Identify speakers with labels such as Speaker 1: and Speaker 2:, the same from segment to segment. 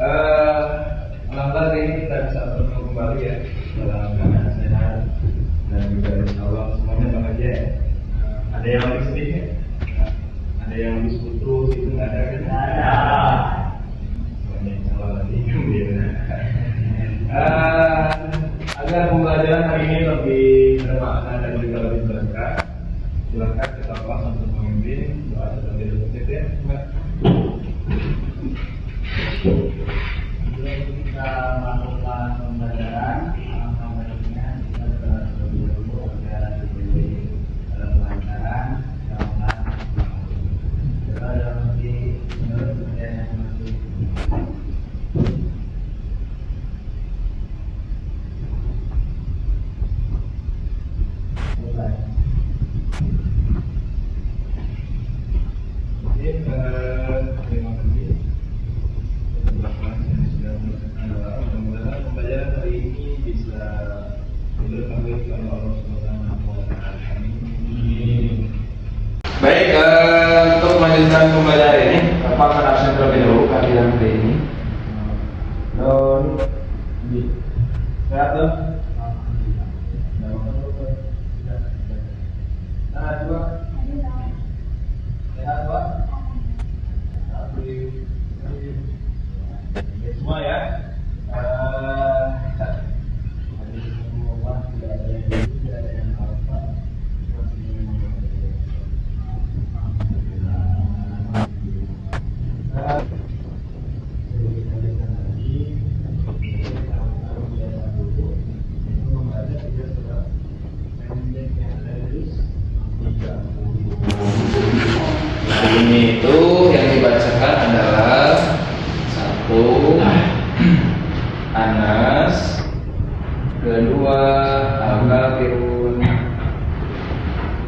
Speaker 1: Alhamdulillah hari ini kita bisa bertemu kembali ya dalam keadaan sehat dan juga insya Allah semuanya bahagia ya. Ada yang lebih sedih ya? Ada yang lebih putus itu nggak ada kan? Ada. Semuanya insya Allah nanti gembira. Agar pembelajaran hari ini lebih bermakna dan juga lebih berkah, silakan kita pas untuk memimpin doa terlebih dahulu ya.
Speaker 2: Sebelum kita melakukan pembelajaran, alangkah baiknya kita berdoa terlebih dahulu agar diberi kelancaran, keamanan, doa dalam hati menurut kepercayaan masing-masing.
Speaker 1: Terima kasih. Mudah-mudahan pembelajaran hari ini bisa diberkahi oleh Allah Subhanahu wa Ta'ala. Baik, untuk melanjutkan pembelajaran ini, Bapak akan absen terlebih dahulu kehadiran hari ini. Don, sehat dong? Sehat juga? Sehat Pak? Semua ya. Ini itu yang dibacakan adalah satu Anas, kedua Al-Kafirun,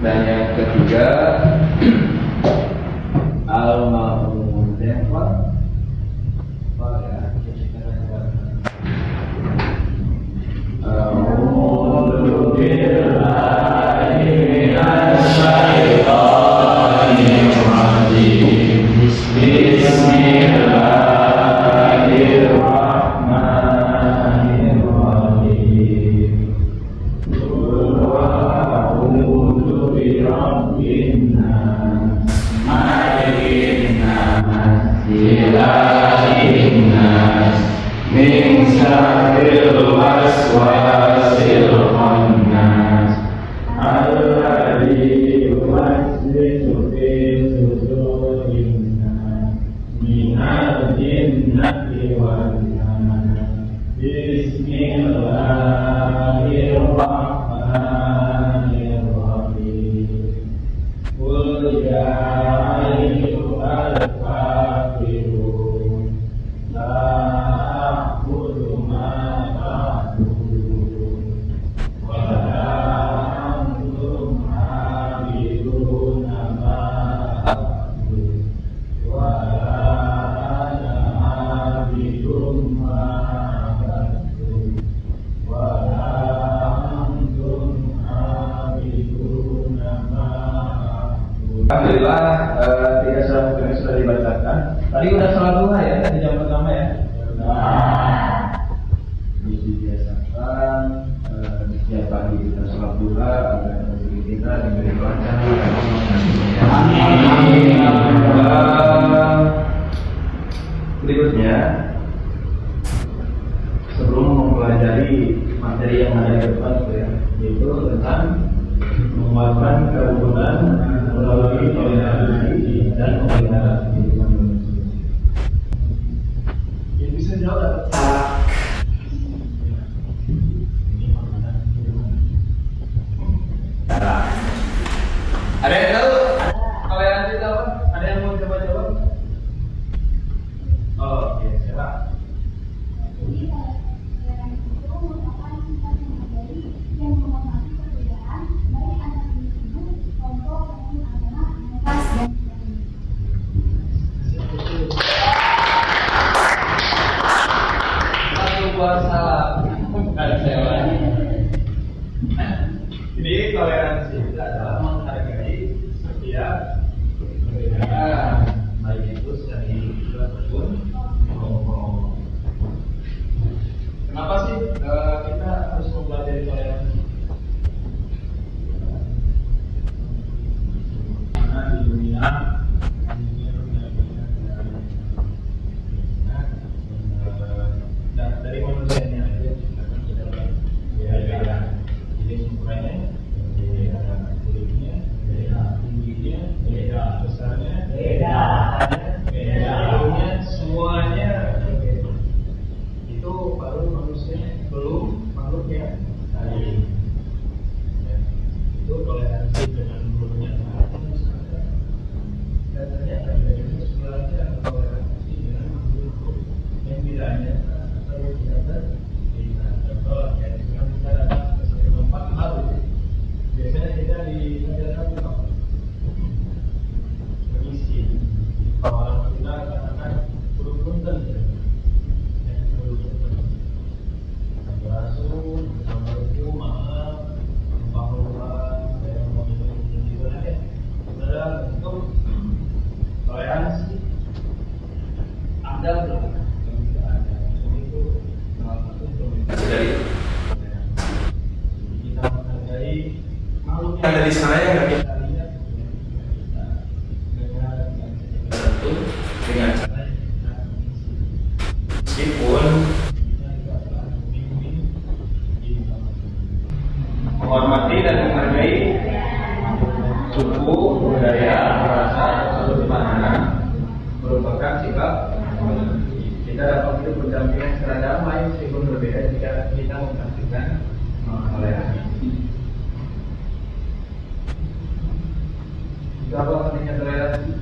Speaker 1: dan yang ketiga Al-Ma'un. A'udzu billahi minasy syaithanir rajim. Bismillahirrahmanirrahim. A'udzu birabbin nas, malikin nas, ilahin nas, min syarril waswasil khannas, alladzi yuwaswisu fi sudurin nas, minal jinnati wan nas. Bismillahirrahmanirrahim. Qul ya ayyuhal kafirun, la a'budu ma ta'budun, wa la antum 'abiduna ma a'budu, wa la ana 'abidun ma a'badtum, wa la antum 'abiduna ma a'budu. Alhamdulillah, tiga surah Al-Qur'an sudah dibacakan. Tadi udah sholat duha ya di jam pertama ya. Dibiasakan setiap pagi kita sholat duha agar rezeki kita diberi kelancaran. Amin. Berikutnya, sebelum mempelajari materi yang ada di depan ya, yaitu tentang menguatkan kerukunan melalui toleransi dan pemeliharaan kehidupan manusia. Yang bisa jawab ada yang tahu? Toleransi itu apa? Ada yang mau coba jawab? Oh, oke, siapa? Jadi toleransi itu adalah menghargai setiap perbedaan, baik itu secara individual ataupun kelompok.
Speaker 2: bedanya atau tidak terlihat. Contoh ya, misalkan kita datang ke suatu tempat baru, biasanya kita diajarkan apa? Permisi. Kalau orang Sunda katakan kurung punten, ya kurung punten. Sampurasun, assalamualaikum, maaf, bahwa saya mau minum gitu ya. Saudara untuk toleransi ada belum? Itu salah satu
Speaker 1: Dari
Speaker 2: kita menghargai makhluk
Speaker 1: yang ada di sana yang nggak
Speaker 2: kita lihat, kita dengar
Speaker 1: tentu dengan
Speaker 2: cara kita mengisi.
Speaker 1: meskipun
Speaker 2: Kita itu adalah pemimpin di muka
Speaker 1: menghormati dan menghargai suku, budaya, bahasa, atau sudut pandang merupakan sikap kita dapat hidup berdampingan secara damai meskipun berbeda jika kita mempraktikkan toleransi. Itu apa artinya toleransi?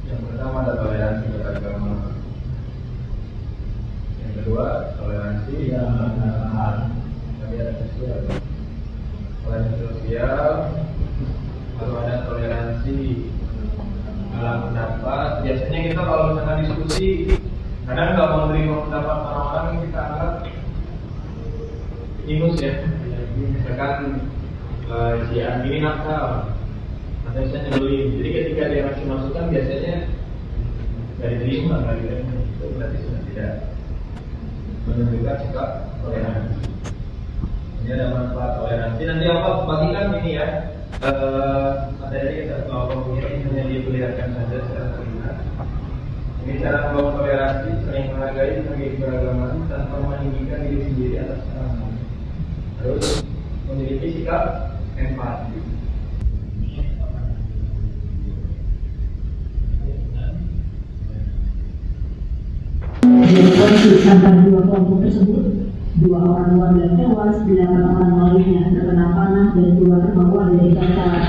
Speaker 1: Yang pertama ada toleransi beragama. Yang kedua toleransi tadi ada sosial. Selain sosial, lalu ada toleransi dalam pendapat. Biasanya kita kalau misalkan diskusi, kadang nggak mau menerima pendapat orang-orang yang kita anggap ingus ya. Misalkan si ini nakal, atau misalnya nyebelin. Jadi ketika dia ngasih masukan biasanya nggak diterima, nggak diterima. Itu berarti sudah tidak menunjukkan sikap toleransi. Ini ada manfaat toleransi. Nanti apa bagikan ini ya. Materi kita punya ini hanya diperlihatkan saja secara terlihat. Ini cara membangun toleransi, saling menghargai, menghargai keberagaman tanpa meninggikan diri sendiri atas orang lain. Terus memiliki sikap empati.
Speaker 3: Konflik antara dua kelompok tersebut, 2 orang warga tewas, 8 orang lainnya terkena panah dan 2 terbawa dari kebakaran.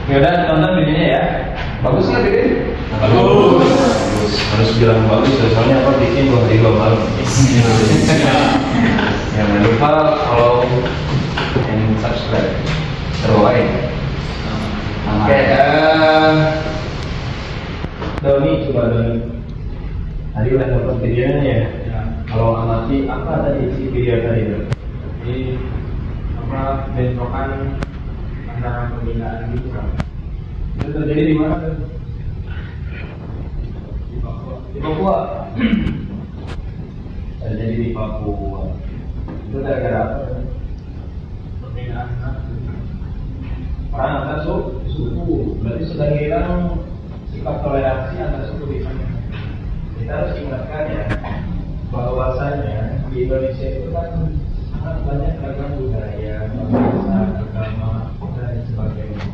Speaker 1: Ya udah tonton videonya ya. Bagus nggak video? Bagus. Harus bilang bagus ya, soalnya apa bikin 2 hari 2 malam. Jangan lupa follow and subscribe. Terus Oke, Doni coba Doni. Tadi udah nonton videonya ya. Kalau amati apa tadi isi video tadi itu?
Speaker 2: Jadi apa bentrokan antara pembinaan gitu kan?
Speaker 1: Itu terjadi di mana?
Speaker 2: Di Papua.
Speaker 1: Di Papua. Terjadi di Papua. Itu gara-gara apa?
Speaker 2: Perbedaan
Speaker 1: Orang antar suku. Berarti sudah hilang sikap toleransi antar suku di sana. Kita harus ingatkan ya bahwasanya di Indonesia itu kan sangat banyak ragam budaya, bahasa, agama, dan sebagainya.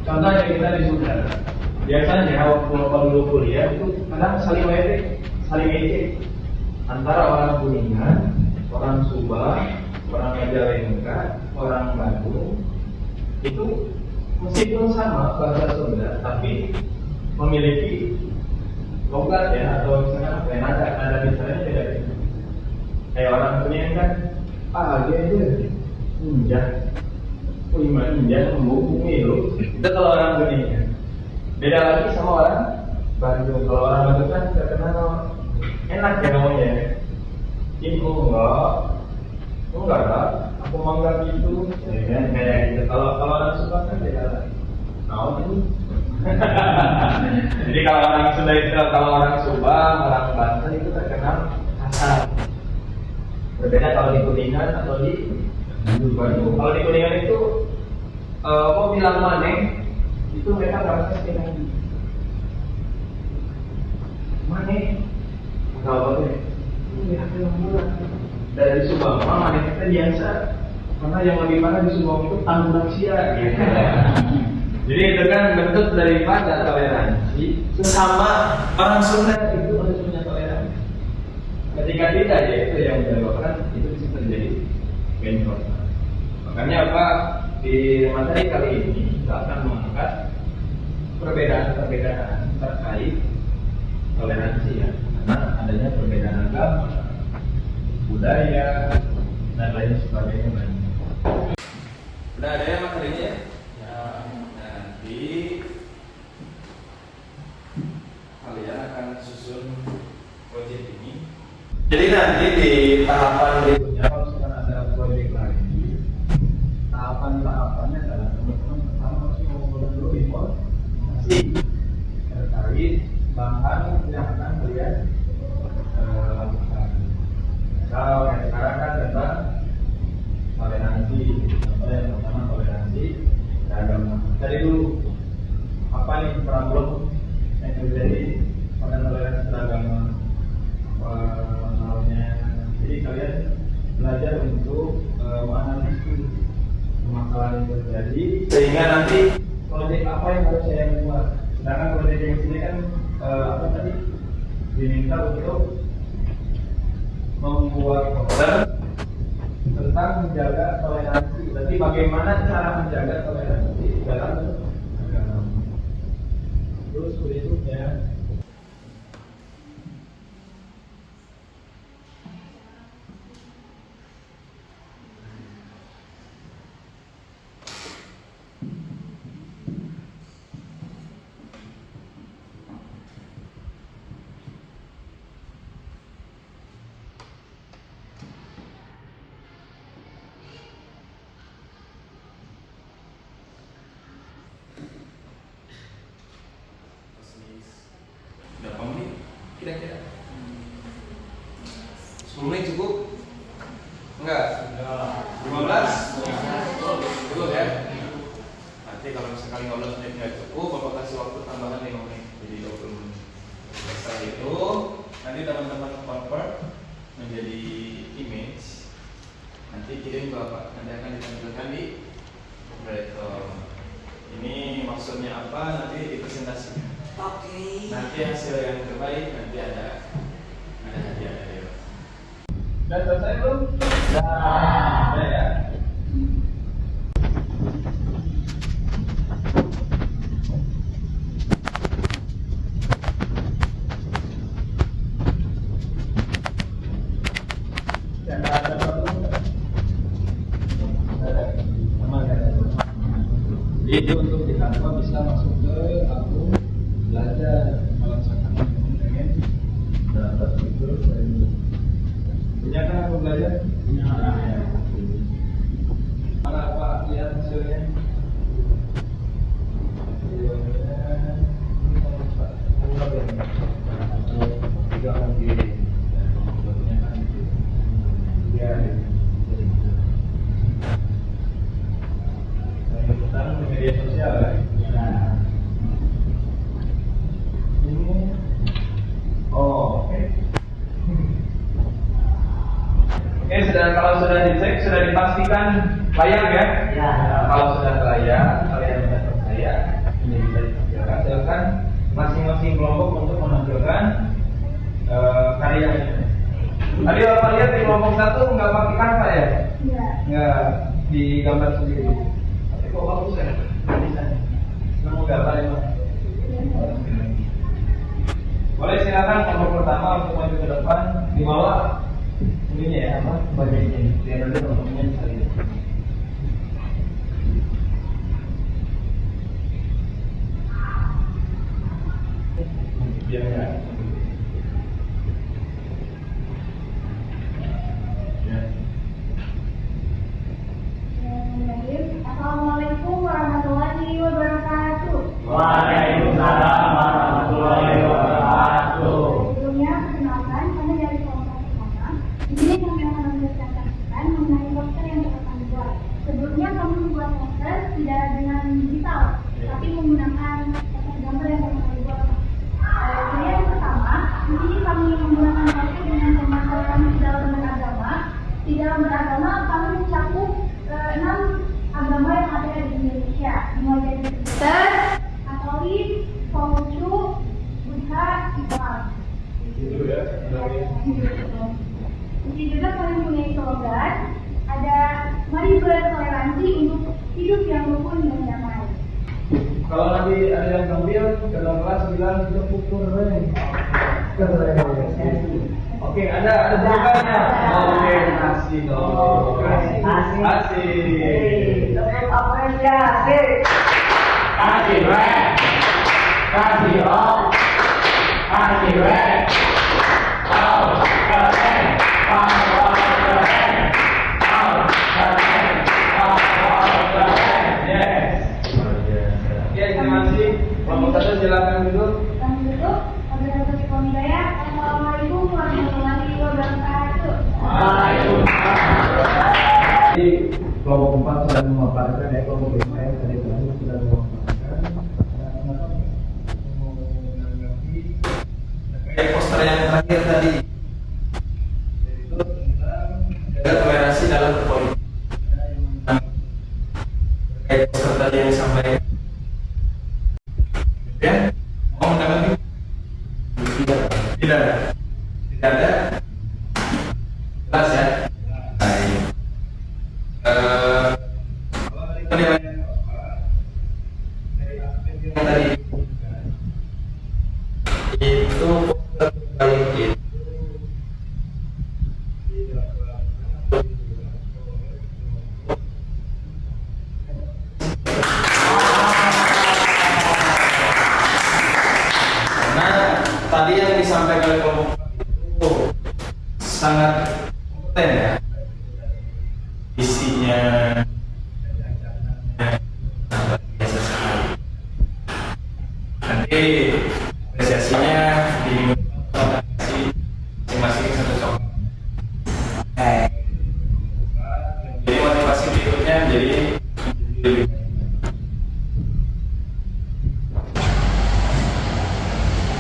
Speaker 1: Contohnya kita di Sunda, biasanya waktu dulu kuliah itu kadang saling ejek antara orang Kuningan, orang Subang, orang Majalengka, orang Bandung. Itu meskipun sama bahasa Sunda, tapi memiliki logat ya, atau misalnya apa ya, nada misalnya beda. Kayak orang Kuningan kan, gitu, injak. Lima injak membumi lu. Itu kalau orang Kuningan. Beda lagi sama orang Bandung. Kalau orang Bandung kan terkenal enak ya ngomongnya. Ini enggak lah. Aku mangga gitu. Ya kan kayak gitu. Kalau orang Sunda kan beda lagi. Nah, ini. Jadi kalau orang Sunda itu, kalau orang Subang, orang Banten itu terkenal kasar. Berbeda kalau di Kuningan atau di Bandung. Kalau di Kuningan itu mau bilang mana itu mereka merasa sekali mana nggak boleh dari Subang mana kita biasa karena yang lebih parah di Subang itu anoreksia gitu. Jadi itu kan bentuk daripada toleransi sesama orang Sunda itu harus punya toleransi. Ketika tidak ya itu yang menyebabkan itu bisa terjadi bentrok. Makanya apa di materi kali ini kita akan mengangkat perbedaan-perbedaan terkait toleransi ya, karena adanya perbedaan agama, budaya dan lain sebagainya banyak. Udah ada ya materinya ya? Ya. Nanti kalian akan susun proyek ini. Jadi nanti di tahapan berikutnya kalau misalkan ada proyek lagi, tahapan-tahapannya adalah teman-teman pertama harus mengumpulkan dulu informasi terkait bahan yang akan kalian lakukan. Kalau yang sekarang kan tentang toleransi, contoh yang pertama toleransi beragama. Dari dulu apa nih problem yang terjadi pada toleransi beragama? Jadi kalian belajar untuk menganalisis permasalahan yang terjadi sehingga nanti proyek apa yang harus saya buat. Sedangkan proyek yang sini kan apa tadi diminta untuk membuat program tentang menjaga toleransi. Berarti bagaimana cara menjaga toleransi dalam agama. Terus berikutnya berapa menit kira-kira? 10 menit cukup? Enggak? 15? Cukup ya? Nanti kalau misalkan 15 menit nggak cukup, Bapak kasih waktu tambahan 5 menit, jadi 20 menit. Setelah itu, nanti teman-teman convert menjadi image, nanti kirim ke Bapak, nanti akan ditampilkan di proyektor. Ini maksudnya apa? Nanti dipresentasikan.
Speaker 4: Oke.
Speaker 1: Nanti hasil yang terbaik nanti ada hadiah dari Bapak. Sudah selesai belum? Sudah ya. Jadi untuk di kantor bisa masuk ke akun belajar. Kalau misalkan teman-teman pengen dapat fitur dari punya kan akun belajar? Punya. Mana Pak lihat hasilnya? Tiga orang diri. Ya. Tentang media sosial ya. Ini oke. Oke, kalau sudah dicek, sudah dipastikan layak ya?
Speaker 4: Ya.
Speaker 1: Kalau sudah layak, kalian sudah percaya, ini bisa ditampilkan. Silakan masing-masing kelompok untuk menampilkan karyanya. Tadi Bapak lihat di kelompok 1 nggak pakai kanva ya?
Speaker 3: Iya.
Speaker 1: Nggak digambar sendiri. Tapi kok bagus ya? Bisa. Nemu gambar ya Pak? Boleh silakan kelompok pertama untuk maju ke depan, di bawah ininya ya apa? Bagian ini. Biar nanti kelompoknya bisa lihat. Biar ya. Ya. Kalau nanti ada yang ngambil ke dalam kelas bilang tepuk keren. Keren. Oke, ada jawabannya. Oke, kasih dong. Kasih.
Speaker 2: Tepuk apresiasi.
Speaker 1: Kasih, Rek. Kasih, Om. Kasih, Rek. Oh, keren. Oh, keren. Oh, keren. Oh, keren. Yes. Oke, terima kasih. Kelompok satu silakan duduk.
Speaker 4: Kami duduk. Wabillahi taufiq wal hidayah. Assalamualaikum warahmatullahi wabarakatuh.
Speaker 1: Jadi kelompok 4 sudah memaparkan ya, kelompok 5 ya tadi sudah memaparkan.
Speaker 5: Kayak poster yang terakhir tadi, yaitu tentang jaga toleransi dalam berpolitik. Kayak poster tadi yang disampaikan, ya, mau menanggapi? Tidak ada. Jelas ya. Baik. Penilaian dari aspek yang tadi itu baik itu karena tadi yang disampaikan oleh kelompok itu sangat kompeten ya, isinya biasa sekali. Nanti apresiasinya di masing-masing satu soal. Jadi motivasi berikutnya jadi lebih.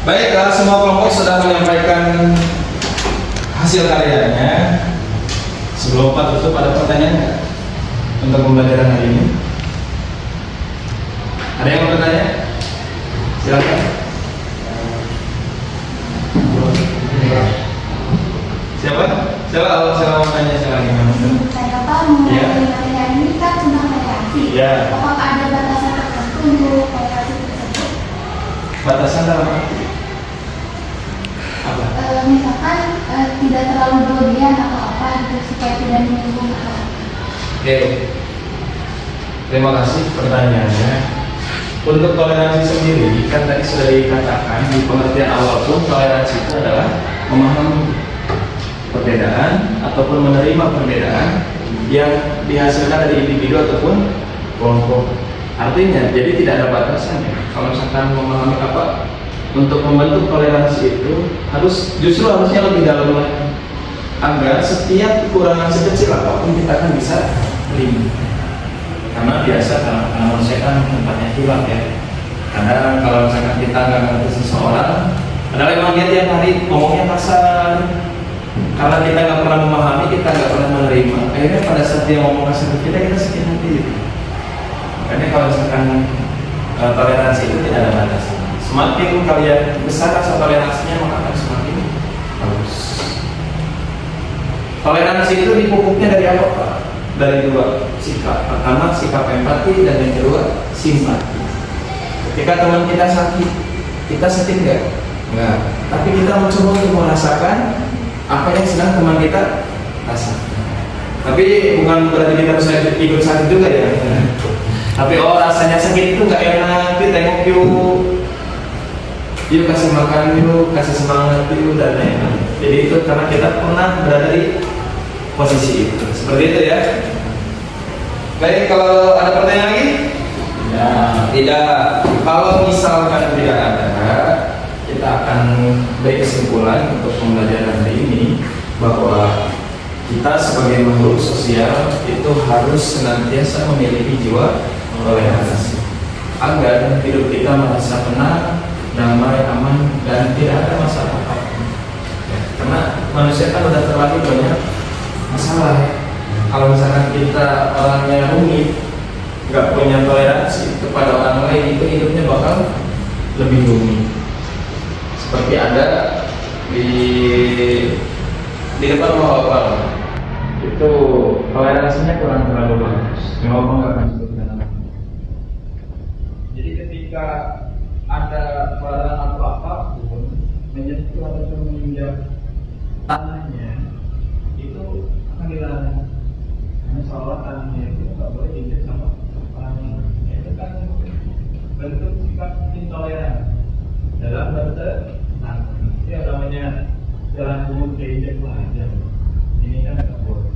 Speaker 5: Baik, semua kelompok sudah menyampaikan hasil karyanya. Sebelum Pak tutup, ada pertanyaan nggak untuk pembelajaran hari ini? Ada yang mau bertanya? Silakan. Siapa? Siapa mau tanya silakan.
Speaker 4: Saya Pak, mengenai
Speaker 5: Ya.
Speaker 4: materi ini kan tentang toleransi.
Speaker 5: Ya.
Speaker 4: Apakah ada batasan tertentu untuk toleransi tersebut?
Speaker 5: Batasan dalam arti apa?
Speaker 4: Misalkan tidak terlalu berlebihan atau apa gitu supaya tidak menyinggung atau apa.
Speaker 5: Oke. Terima kasih pertanyaannya. Untuk toleransi sendiri, kan tadi sudah dikatakan di pengertian awal pun toleransi itu adalah memahami perbedaan ataupun menerima perbedaan yang dihasilkan dari individu ataupun kelompok. Artinya, jadi tidak ada batasannya. Kalau misalkan memahami apa, untuk membentuk toleransi itu harusnya lebih dalam lagi, agar setiap kekurangan sekecil apapun kita akan bisa terima. Karena biasa karena manusia kan tempatnya hilaf ya. Kadang kalau misalkan kita nggak ngerti seseorang, padahal memang dia tiap hari ngomongnya kasar, karena kita nggak pernah memahami, kita nggak pernah menerima, akhirnya pada saat dia ngomong kasar ke kita sakit hati gitu. Makanya kalau misalkan toleransi itu tidak ada batas. Semakin kalian besar rasa toleransinya, maka akan semakin bagus. Toleransi itu dipupuknya dari apa Pak? Dari dua sikap. Pertama sikap empati, dan yang kedua simpati. Ketika teman kita sakit nggak? Nggak. Tapi kita mencoba untuk merasakan apa yang sedang teman kita rasakan. Tapi bukan berarti kita harus ikut sakit juga ya. Tapi rasanya sakit itu nggak enak, kita tengok yuk kasih makan yuk, kasih semangat yuk, dan lain-lain. Jadi itu karena kita pernah berada di posisi itu. Seperti itu ya. Baik, kalau ada pertanyaan lagi? Ya, tidak. Kalau misalkan tidak ada, kita akan beri kesimpulan untuk pembelajaran hari ini bahwa kita sebagai makhluk sosial itu harus senantiasa memiliki jiwa toleransi agar hidup kita merasa tenang, damai, aman, dan tidak ada masalah apapun. Ya, karena manusia kan udah terlalu banyak masalah ya. Kalau misalkan kita orangnya rumit, nggak punya toleransi kepada orang lain, itu hidupnya bakal lebih rumit. Seperti ada di depan awal itu toleransinya kurang terlalu bagus. Ngomong nggak akan cukup dalam. Jadi
Speaker 1: ketika ada barang atau apapun menyentuh atau menginjak tanahnya itu akan dilarang. Karena seolah tanahnya itu nggak boleh diinjak sama orang lain. Itu kan bentuk sikap intoleran dalam bertentangan. Yang namanya jalan umum diinjak pelajar. Ini kan nggak boleh.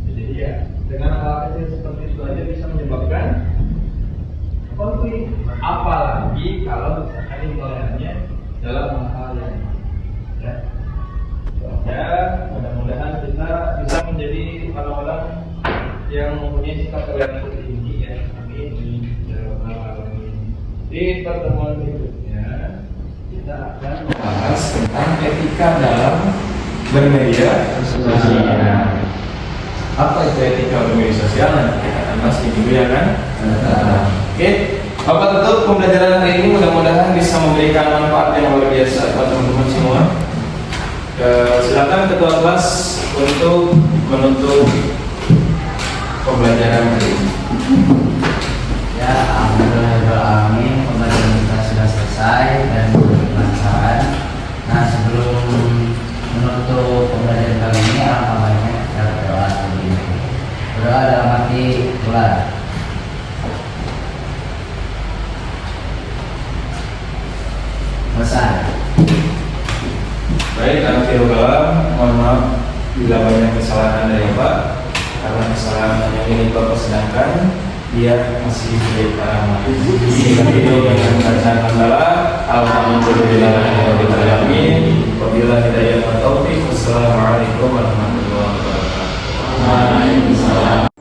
Speaker 1: Jadi ya dengan hal kecil seperti itu aja bisa menyebabkan konflik. Apalagi kalau misalkan intolerannya dalam hal yang ya mudah-mudahan kita bisa menjadi orang-orang yang mempunyai sikap toleransi tinggi ya. Amin. Di pertemuan berikutnya kita akan
Speaker 5: Bahas tentang etika dalam bermedia sosial. Apa itu etika bermedia sosial? Nanti kita akan bahas di minggu ya kan? Oke, Bapak tutup pembelajaran hari ini, mudah-mudahan bisa memberikan manfaat yang luar biasa buat teman-teman semua. Silakan ketua kelas untuk menutup pembelajaran hari ini.
Speaker 2: Ya, alhamdulillah, pembelajaran kita sudah selesai dan berkelancaran. Nah, sebelum menutup pembelajaran kali ini, alangkah baiknya kita berdoa sebelum ini. Berdoa dalam hati bulan. Selesai.
Speaker 5: Baik, alhamdulillah, mohon maaf bila banyak kesalahan dari Pak, karena kesalahan yang ini Bapak sedangkan dia masih baik karena itu dengan bacaan hamdalah alhamdulillah wabillahi hidayah wa taufik. Wassalamualaikum warahmatullahi wabarakatuh. Waalaikumsalam.